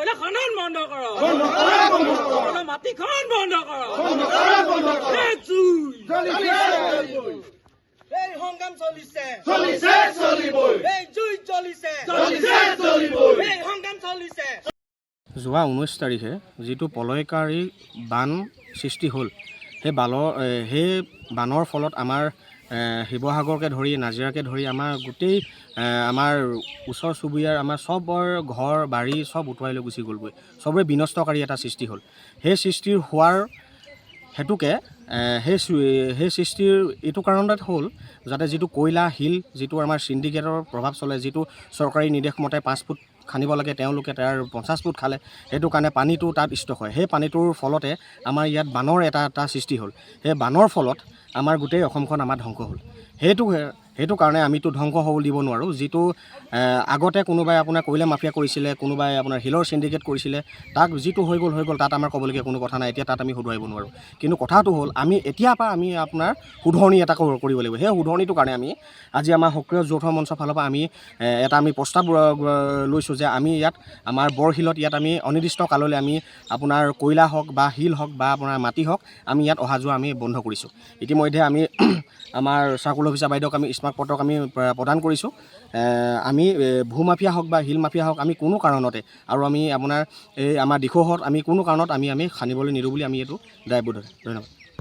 কয়লা খনন বন্ধ কৰক মাটিখন বন্ধ কৰক এই সংগ্ৰাম চলিছে চলিবই এই জুই চলিছে এই সংগ্ৰাম চলিছে। যোৱা 19 তাৰিখে যিটো প্ৰলয়কাৰী বান সৃষ্টি হ'ল সেই বানৰ ফলত আমাৰ শিৱসাগৰকে ধৰি নাজিৰাকে ধৰি আমাৰ গোটেই আমাৰ ওচৰ চুবুৰীয়াৰ আমাৰ চবৰ ঘৰ বাৰী চব উটুৱাই লৈ গুচি গ'লগৈ। চবৰে বিনষ্টকাৰী এটা সৃষ্টি হ'ল। সেই সৃষ্টিৰ হোৱাৰ হেতুকে সেই সৃষ্টিৰ এইটো কাৰণত হ'ল যাতে যিটো কয়লা শিল যিটো আমাৰ চিণ্ডিকেটৰ প্ৰভাৱ চলে, যিটো চৰকাৰী নিৰ্দেশ মতে 5 ফুট খান্দিব লাগে, তেওঁলোকে তাৰ 50 ফুট খালে। সেইটো কাৰণে পানীটো তাত ষ্টক হয়। সেই পানীটোৰ ফলতে আমাৰ ইয়াত বানৰ এটা সৃষ্টি হ'ল। সেই বানৰ ফলত আমাৰ গোটেই অসমখন আমাৰ ধ্বংস হ'ল। সেইটো কাৰণে আমিতো ধ্বংস হ'বলৈ দিব নোৱাৰোঁ। যিটো আগতে কোনোবাই আপোনাৰ কয়লা মাফিয়া কৰিছিলে, কোনোবাই আপোনাৰ শিলৰ চিণ্ডিকেট কৰিছিলে, তাক যিটো হৈ গ'ল তাত আমাৰ ক'বলগীয়া কোনো কথা নাই। এতিয়া তাত আমি শুধৰাইব নোৱাৰোঁ। কিন্তু কথাটো হ'ল আমি এতিয়াৰ পৰা আমি আপোনাৰ শুধৰণি এটা কৰিব লাগিব। সেই শুধৰণিটোৰ কাৰণে আমি আজি আমাৰ সক্ৰিয় যৌথ মঞ্চৰ ফালৰ পৰা আমি প্ৰস্তাৱ লৈছোঁ যে আমি ইয়াত আমাৰ বৰশিলত ইয়াত আমি অনিৰ্দিষ্ট কাললৈ আমি আপোনাৰ কয়লা হওক বা শিল হওক বা আপোনাৰ মাটি হওক আমি ইয়াত অহা যোৱা আমি বন্ধ কৰিছোঁ। ইতিমধ্যে আমি আমাৰ চাৰ্কুল অফিচাৰ বাইদেউক আমি স্মাৰক পত্ৰক আমি প্ৰদান কৰিছোঁ। আমি ভূমাফিয়া হওক বা শিল মাফিয়া হওক আমি কোনো কাৰণতে আৰু আমি আপোনাৰ এই আমাৰ দিশত আমি কোনো কাৰণত আমি খান্দিবলৈ নিদিওঁ বুলি আমি এইটো দায়বদ্ধ। ধন্যবাদ।